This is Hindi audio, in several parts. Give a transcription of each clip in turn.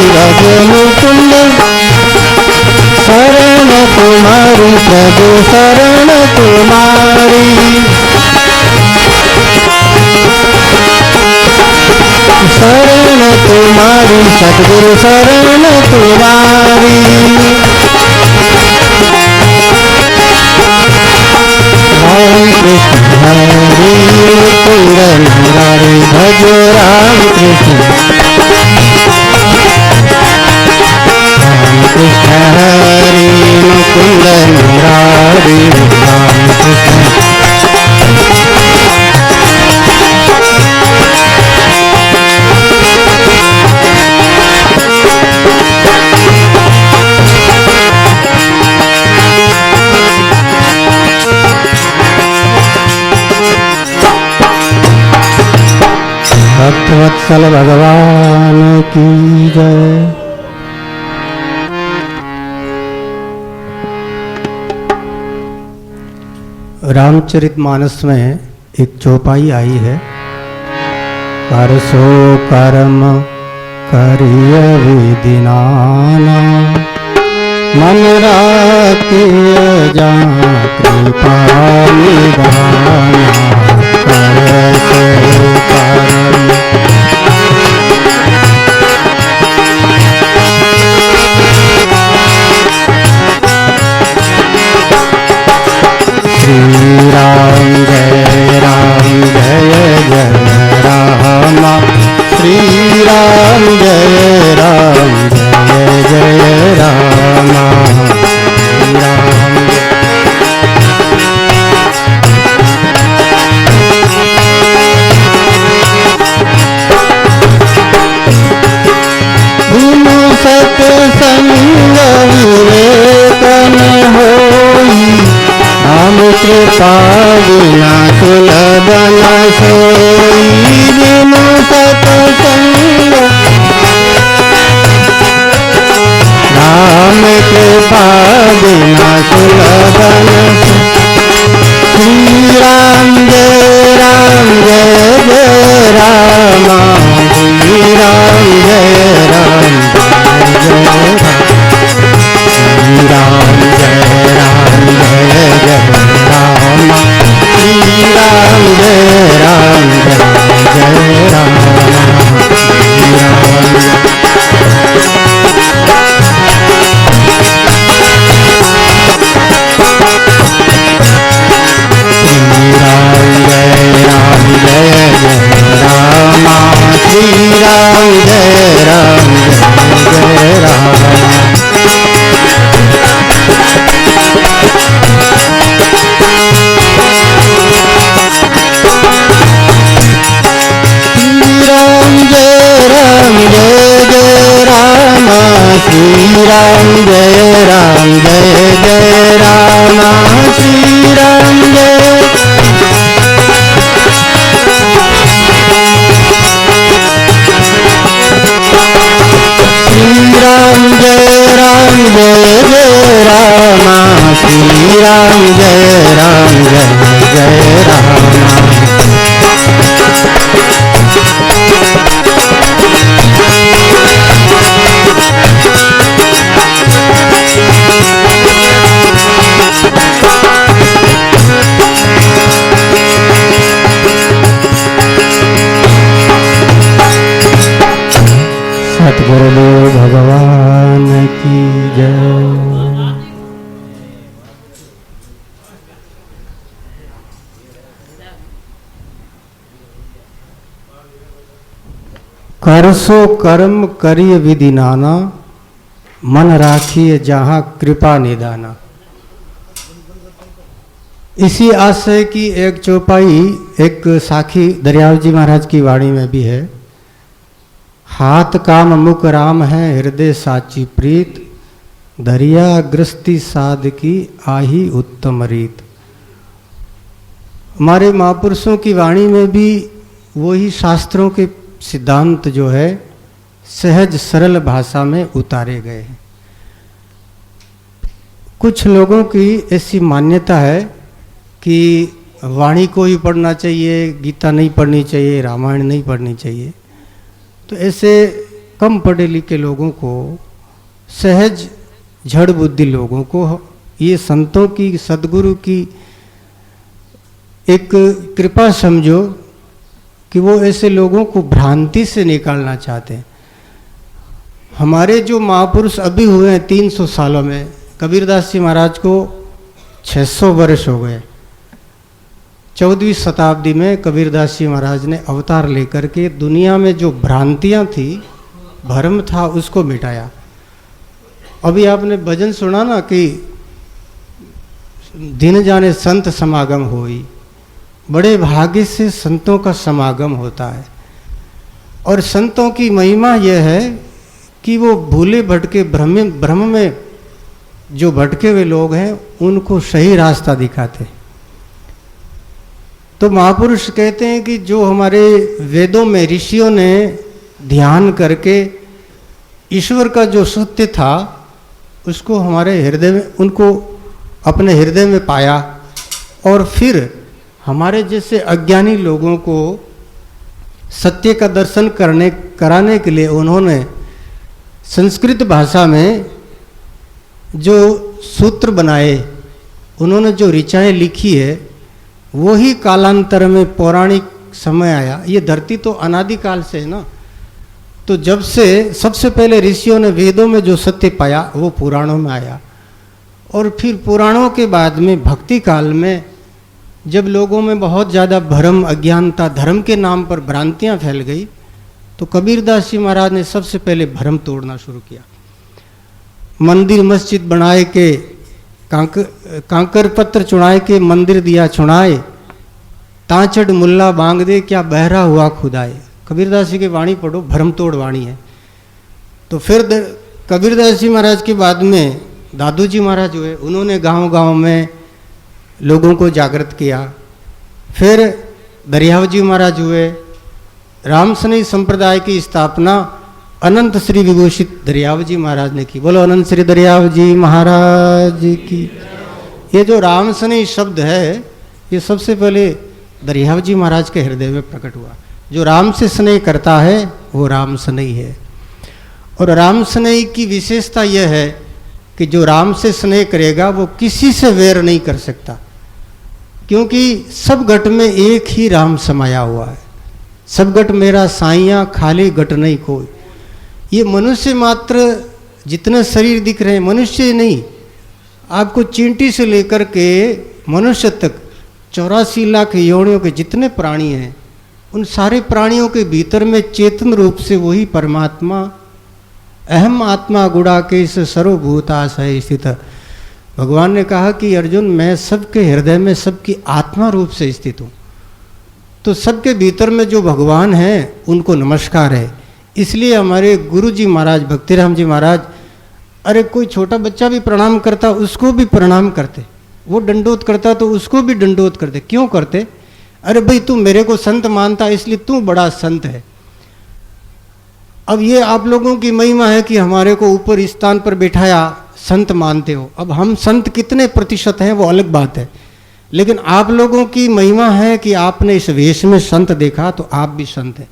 रज मुकुंद शरण तुम्हारी प्रभु शरण तुम्हारी शरण तुम्हारी सतगुरु शरण तुम्हारी राम कृष्ण हरे मुकुंद मुरारी भजो राम कृष्ण हरे मुकुंद मुरारी राम कृष्ण भक्तवत्सल भगवान की जय। रामचरितमानस में एक चौपाई आई है, करसो कर्म करिय विधि नाना मन राखिय जहाँ कृपा निधाना करसो कर्म श्री राम जय जय राम श्री राम जय जय राम बिनु सत्संग विवेकन होई राम कृपा बिना सुलभ न सोई बिनु सत्संग राम कृपा बिना सुलभ न श्री राम जय जय राम श्री राम जय जय राम जय राम जय राम श्री राम जय राम सतगुरु भगवान की जय। करसो कर्म करिय विधि नाना मन राखिए जहाँ कृपा निदाना। इसी आशय की एक चौपाई एक साखी दरियाव जी महाराज की वाणी में भी है। हाथ काम मुख राम है हृदय साची प्रीत दरिया गृहस्थी साध की आही उत्तम रीत। हमारे महापुरुषों की वाणी में भी वही शास्त्रों के सिद्धांत जो है सहज सरल भाषा में उतारे गए हैं। कुछ लोगों की ऐसी मान्यता है कि वाणी को ही पढ़ना चाहिए, गीता नहीं पढ़नी चाहिए, रामायण नहीं पढ़नी चाहिए। तो ऐसे कम पढ़े लिखे लोगों को, सहज जड़ बुद्धि लोगों को ये संतों की, सदगुरु की एक कृपा समझो कि वो ऐसे लोगों को भ्रांति से निकालना चाहते हैं। हमारे जो महापुरुष अभी हुए हैं 300 सालों में, कबीरदास जी महाराज को 600 वर्ष हो गए। 14वीं शताब्दी में कबीरदास जी महाराज ने अवतार लेकर के दुनिया में जो भ्रांतियां थी, भ्रम था, उसको मिटाया। अभी आपने भजन सुना ना कि दिन जाने संत समागम होई, बड़े भाग्य से संतों का समागम होता है। और संतों की महिमा यह है कि वो भूले भटके भ्रम में जो भटके हुए लोग हैं उनको सही रास्ता दिखाते। तो महापुरुष कहते हैं कि जो हमारे वेदों में ऋषियों ने ध्यान करके ईश्वर का जो सत्य था उसको हमारे हृदय में, उनको अपने हृदय में पाया, और फिर हमारे जैसे अज्ञानी लोगों को सत्य का दर्शन कराने के लिए उन्होंने संस्कृत भाषा में जो सूत्र बनाए, उन्होंने जो ऋचाएँ लिखी है, वही कालांतर में पौराणिक समय आया। ये धरती तो अनादिकाल से है ना, तो जब से सबसे पहले ऋषियों ने वेदों में जो सत्य पाया वो पुराणों में आया, और फिर पुराणों के बाद में भक्ति काल में जब लोगों में बहुत ज़्यादा भ्रम, अज्ञानता, धर्म के नाम पर भ्रांतियाँ फैल गई, तो कबीरदास जी महाराज ने सबसे पहले भ्रम तोड़ना शुरू किया। मंदिर मस्जिद बनाए के, कांकर पत्थर चुनाए के मंदिर दिया छुड़ाए, तांचड़ मुल्ला बांग दे क्या बहरा हुआ खुदाए। कबीरदास जी की वाणी पढ़ो, भ्रम तोड़ वाणी है। तो फिर कबीरदास जी महाराज के बाद में दादू जी महाराज हुए, उन्होंने गांव-गांव में लोगों को जागृत किया। फिर दरियाव जी महाराज हुए, रामसनई संप्रदाय की स्थापना अनंत श्री विभूषित दरियाव जी महाराज ने की। बोलो अनंत श्री दरियाव जी महाराज की। ये जो रामसनई शब्द है, ये सबसे पहले दरियाव जी महाराज के हृदय में प्रकट हुआ। जो राम से स्नेह करता है वो रामसनई है। और रामसनई की विशेषता यह है कि जो राम से स्नेह करेगा वो किसी से वैर नहीं कर सकता, क्योंकि सब घट में एक ही राम समाया हुआ है। सब घट मेरा साइयाँ, खाली घट नहीं कोई। ये मनुष्य मात्र जितने शरीर दिख रहे हैं, मनुष्य नहीं, आपको चींटी से लेकर के मनुष्य तक 84 लाख योनियों के जितने प्राणी हैं, उन सारे प्राणियों के भीतर में चेतन रूप से वही परमात्मा अहम आत्मा गुड़ा के इस सर्वभूताशय स्थित। भगवान ने कहा कि अर्जुन, मैं सबके हृदय में सबकी आत्मा रूप से स्थित हूँ। तो सबके भीतर में जो भगवान है उनको नमस्कार है। इसलिए हमारे गुरु जी महाराज भक्तिराम जी महाराज, अरे कोई छोटा बच्चा भी प्रणाम करता उसको भी प्रणाम करते, वो दंडोत करता तो उसको भी दंडोत करते। क्यों करते? अरे भाई तू मेरे को संत मानता इसलिए तू बड़ा संत है। अब ये आप लोगों की महिमा है कि हमारे को ऊपर स्थान पर बिठाया, संत मानते हो। अब हम संत कितने प्रतिशत हैं वो अलग बात है, लेकिन आप लोगों की महिमा है कि आपने इस वेश में संत देखा तो आप भी संत हैं।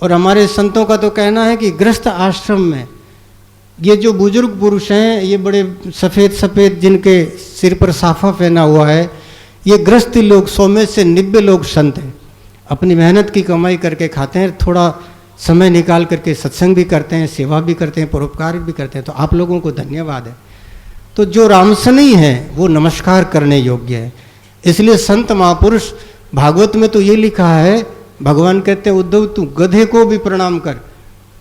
और हमारे संतों का तो कहना है कि गृहस्थ आश्रम में ये जो बुजुर्ग पुरुष हैं, ये बड़े सफ़ेद सफ़ेद जिनके सिर पर साफा पहना हुआ है, ये गृहस्थी लोग 100 में से 90 लोग संत हैं। अपनी मेहनत की कमाई करके खाते हैं, थोड़ा समय निकाल करके सत्संग भी करते हैं, सेवा भी करते हैं, परोपकार भी करते हैं। तो आप लोगों को धन्यवाद है। तो जो रामसनई है वो नमस्कार करने योग्य है। इसलिए संत महापुरुष, भागवत में तो ये लिखा है, भगवान कहते हैं उद्धव तू गधे को भी प्रणाम कर,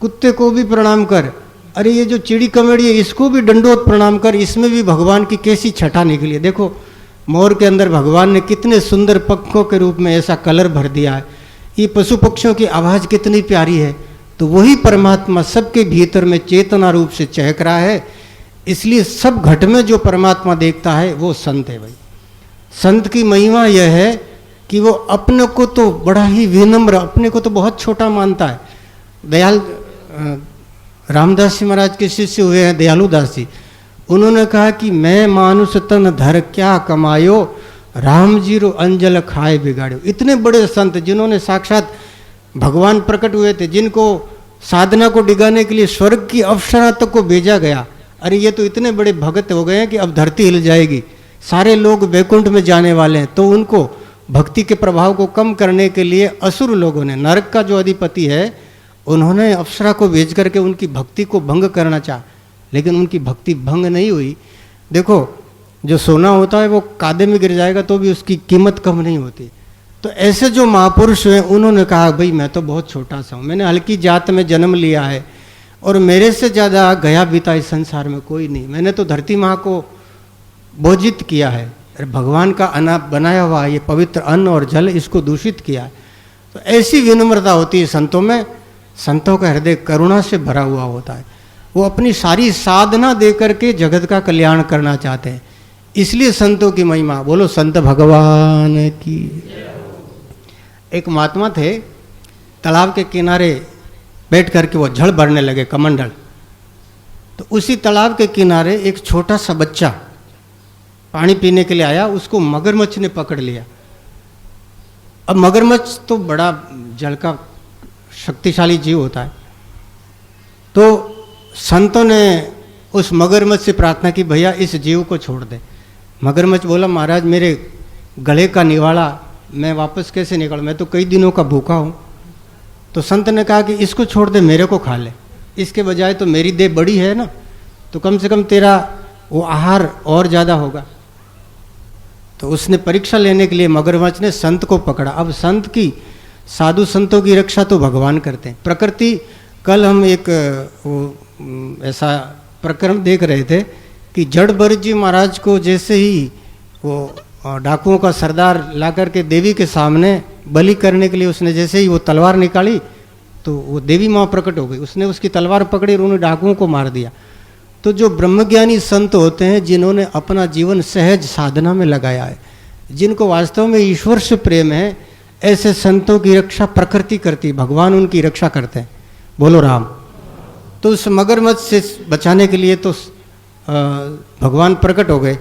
कुत्ते को भी प्रणाम कर, अरे ये जो चिड़ी कमेड़ी है इसको भी दंडोत प्रणाम कर। इसमें भी भगवान की कैसी छटा निकली है। देखो मोर के अंदर भगवान ने कितने सुंदर पंखों के रूप में ऐसा कलर भर दिया है। ये पशु पक्षियों की आवाज़ कितनी प्यारी है। तो वही परमात्मा सबके भीतर में चेतना रूप से चहक रहा है। इसलिए सब घट में जो परमात्मा देखता है वो संत है। भाई संत की महिमा यह है कि वो अपने को तो बड़ा ही विनम्र, अपने को तो बहुत छोटा मानता है। दयाल रामदास जी महाराज के शिष्य हुए हैं दयालु दास जी, उन्होंने कहा कि मैं मानुष तन धर क्या कमायो, राम जीरो अंजल खाए बिगाड़ो। इतने बड़े संत जिन्होंने साक्षात भगवान प्रकट हुए थे, जिनको साधना को डिगाने के लिए स्वर्ग की अप्सरा तक को भेजा गया। अरे ये तो इतने बड़े भगत हो गए हैं कि अब धरती हिल जाएगी, सारे लोग वैकुंठ में जाने वाले हैं। तो उनको भक्ति के प्रभाव को कम करने के लिए असुर लोगों ने, नरक का जो अधिपति है, उन्होंने अप्सरा को भेज करके उनकी भक्ति को भंग करना चाहा, लेकिन उनकी भक्ति भंग नहीं हुई। देखो जो सोना होता है वो कादे में गिर जाएगा तो भी उसकी कीमत कम नहीं होती। तो ऐसे जो महापुरुष हैं उन्होंने कहा भाई मैं तो बहुत छोटा सा हूँ, मैंने हल्की जात में जन्म लिया है और मेरे से ज़्यादा गया बीता इस संसार में कोई नहीं, मैंने तो धरती माँ को बोझित किया है, भगवान का अना बनाया हुआ ये पवित्र अन्न और जल इसको दूषित किया है। तो ऐसी विनम्रता होती है संतों में। संतों का हृदय करुणा से भरा हुआ होता है, वो अपनी सारी साधना दे करके जगत का कल्याण करना चाहते हैं, इसलिए संतों की महिमा। बोलो संत भगवान की। एक महात्मा थे, तालाब के किनारे बैठ करके वो जल भरने लगे कमंडल। तो उसी तालाब के किनारे एक छोटा सा बच्चा पानी पीने के लिए आया, उसको मगरमच्छ ने पकड़ लिया। अब मगरमच्छ तो बड़ा जल का शक्तिशाली जीव होता है। तो संतों ने उस मगरमच्छ से प्रार्थना की भैया इस जीव को छोड़ दे। मगरमच्छ बोला महाराज मेरे गले का निवाला मैं वापस कैसे निकालूं, मैं तो कई दिनों का भूखा हूँ। तो संत ने कहा कि इसको छोड़ दे, मेरे को खा ले, इसके बजाय तो मेरी देह बड़ी है ना, तो कम से कम तेरा वो आहार और ज़्यादा होगा। तो उसने परीक्षा लेने के लिए मगरमच्छ ने संत को पकड़ा। अब संत की, साधु संतों की रक्षा तो भगवान करते हैं। प्रकृति, कल हम एक ऐसा प्रकरण देख रहे थे कि जड़भरत जी महाराज को जैसे ही वो डाकुओं का सरदार ला करके देवी के सामने बलि करने के लिए उसने जैसे ही वो तलवार निकाली तो वो देवी माँ प्रकट हो गई, उसने उसकी तलवार पकड़ी और उन्हें डाकुओं को मार दिया। तो जो ब्रह्मज्ञानी संत होते हैं जिन्होंने अपना जीवन सहज साधना में लगाया है, जिनको वास्तव में ईश्वर से प्रेम है, ऐसे संतों की रक्षा प्रकृति करती, भगवान उनकी रक्षा करते हैं। बोलो राम। तो उस मगरमच्छ से बचाने के लिए तो भगवान प्रकट हो गए।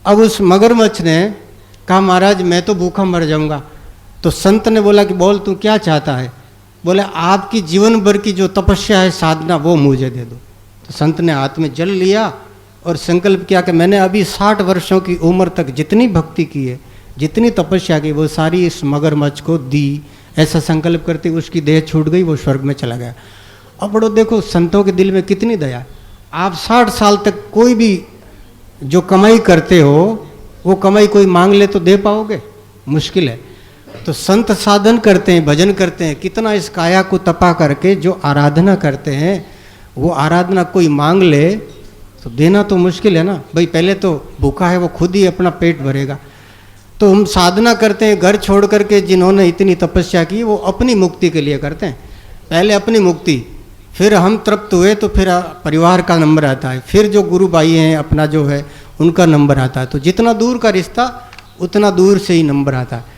अब उस मगरमच्छ ने कहा महाराज मैं तो भूखा मर जाऊंगा। तो संत ने बोला कि बोल तू क्या चाहता है। बोले आपकी जीवन भर की जो तपस्या है, साधना, वो मुझे दे दो। तो संत ने हाथ में जल लिया और संकल्प किया कि मैंने अभी 60 वर्षों की उम्र तक जितनी भक्ति की है, जितनी तपस्या की, वो सारी इस मगरमच्छ को दी। ऐसा संकल्प करते उसकी देह छूट गई, वो स्वर्ग में चला गया। अब बड़ो देखो संतों के दिल में कितनी दया। आप 60 साल तक कोई भी जो कमाई करते हो वो कमाई कोई मांग ले तो दे पाओगे? मुश्किल है। तो संत साधन करते हैं, भजन करते हैं, कितना इस काया को तपा करके जो आराधना करते हैं, वो आराधना कोई मांग ले तो देना तो मुश्किल है ना भाई। पहले तो भूखा है वो खुद ही अपना पेट भरेगा। तो हम साधना करते हैं, घर छोड़ करके जिन्होंने इतनी तपस्या की वो अपनी मुक्ति के लिए करते हैं। पहले अपनी मुक्ति, फिर हम तृप्त हुए तो फिर परिवार का नंबर आता है, फिर जो गुरु भाई हैं अपना जो है उनका नंबर आता है। तो जितना दूर का रिश्ता उतना दूर से ही नंबर आता है।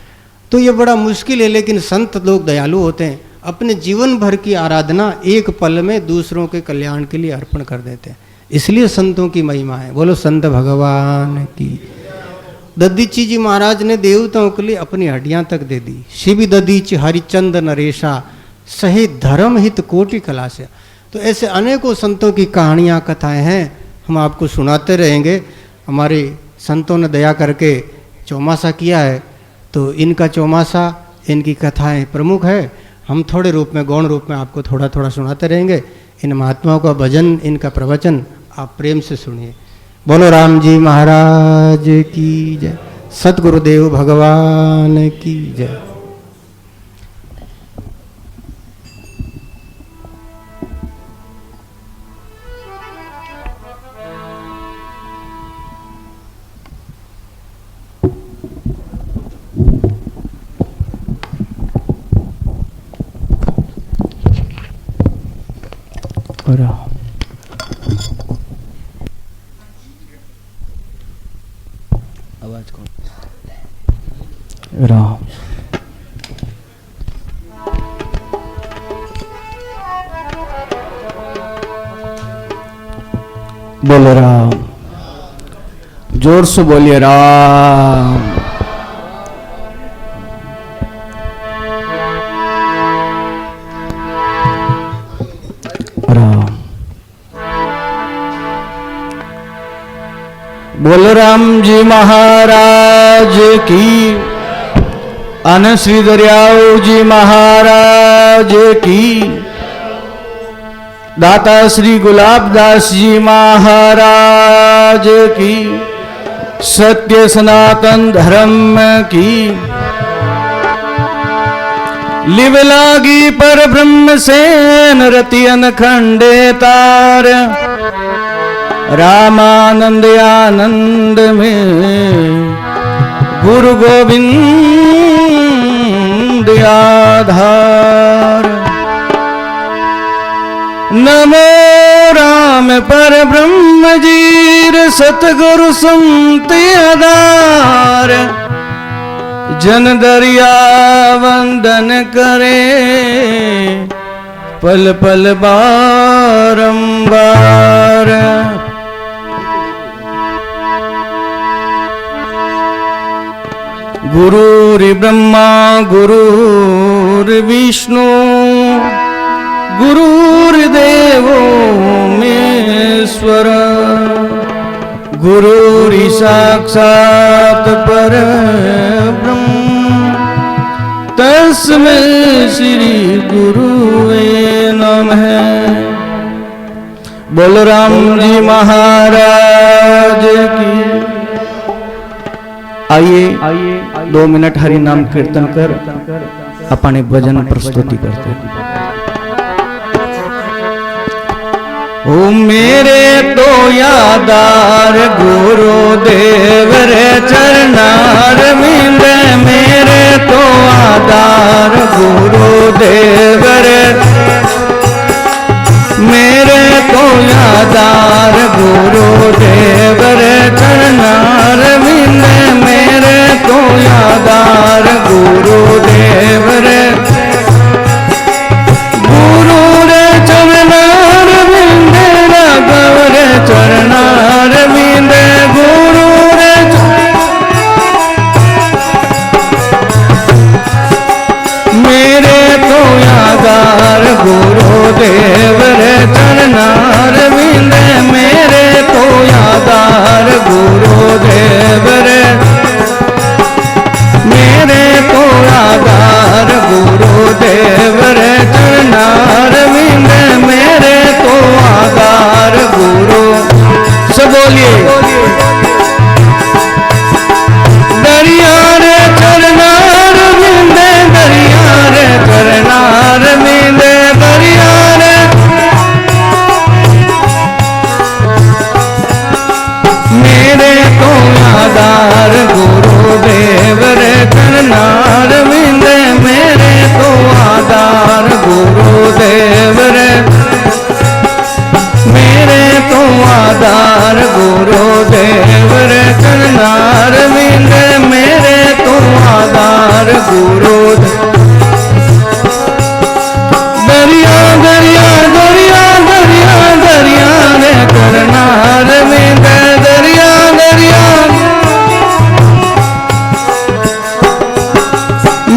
तो ये बड़ा मुश्किल है, लेकिन संत लोग दयालु होते हैं, अपने जीवन भर की आराधना एक पल में दूसरों के कल्याण के लिए अर्पण कर देते हैं। इसलिए संतों की महिमा है। बोलो संत भगवान की। दधीची जी महाराज ने देवताओं के लिए अपनी हड्डियां तक दे दी। शिव दधीच हरिचंद नरेशा सही धर्म हित कोटि कला से। तो ऐसे अनेकों संतों की कहानियाँ, कथाएं हैं, हम आपको सुनाते रहेंगे। हमारे संतों ने दया करके चौमासा किया है, तो इनका चौमासा, इनकी कथाएं प्रमुख है। हम थोड़े रूप में, गौण रूप में आपको थोड़ा थोड़ा सुनाते रहेंगे। इन महात्माओं का भजन, इनका प्रवचन आप प्रेम से सुनिए। बोलो राम जी महाराज की जय, सतगुरुदेव भगवान की जय। आवाज कौन? राम। बोलो राम। जोर से बोलिए राम। बोलो राम जी महाराज की, अनंत श्री दरियाव जी महाराज की, दाता श्री गुलाबदास जी महाराज की, सत्य सनातन धर्म की, लिव लागी पर ब्रह्म सेन रतियन खंडे तार, रामानंद आनंद में गुरु गोविंद आधार। नमो राम पर ब्रह्म जीर सतगुरु संत आधार, जन दरिया वंदन करे पल पल बारंबार। गुरुर्ब्रह्मा गुरुर्विष्णु गुरुर्देवो महेश्वर, गुरुर् साक्षात् परब्रह्म, तस्मै श्री गुरुवे नमः। बोलो राम जी महाराज की। आइए 2 मिनट हरि नाम कीर्तन कर अपने भजन प्रस्तुति करते हैं। ओ मेरे तो यादार गुरुदेव रे चरणार मिंद, मेरे तो आधार गुरुदेव रे, मेरे तो यादार गुरुदेव रे चरणार मिंद, मेरे तो यादार गुरुदेव रे, गुरु रे चरणार मिंद, राघव रे चरणार मिंद, गुरु रे मेरे तो यादार गुरुदेव रे चरणार मिंद, मेरे तो यादार गुरुदेव रे, मेरे तो आधार गुरुदेव रे चरणार मिंद, मेरे तो आधार गुरु। सब बोलिए। दरिया रे चरणार मिंद, दरिया रे चरणार मिंद, दरिया रे मेरे तो आधार गुरुदेव रे चरणार मिंद, मेरे तो आधार गुरुदेव रे, मेरे तो आधार गुरुदेव रे चरणार मिंद, मेरे तो आधार गुरुदेव। दरिया दरिया दरिया दरिया दरिया रे चरणार मिंद, दरिया दरिया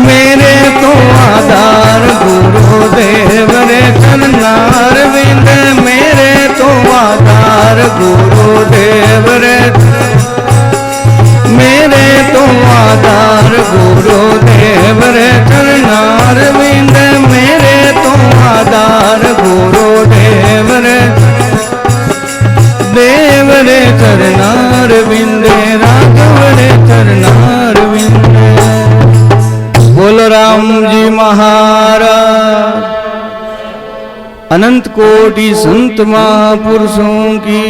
मेरे तो आधार गुरुदेव रे चरणार मिंद, मेरे तो आधार गुरुदेव रे, मेरे तो आधार गुरुदेव रे चरणार मिंद, मेरे तो आधार गुरुदेव रे, देव रे चरणार मिंद, राघव रे चरणार मिंद। बोलो राम जी महाराज। अनंत कोटि संत महापुरुषों की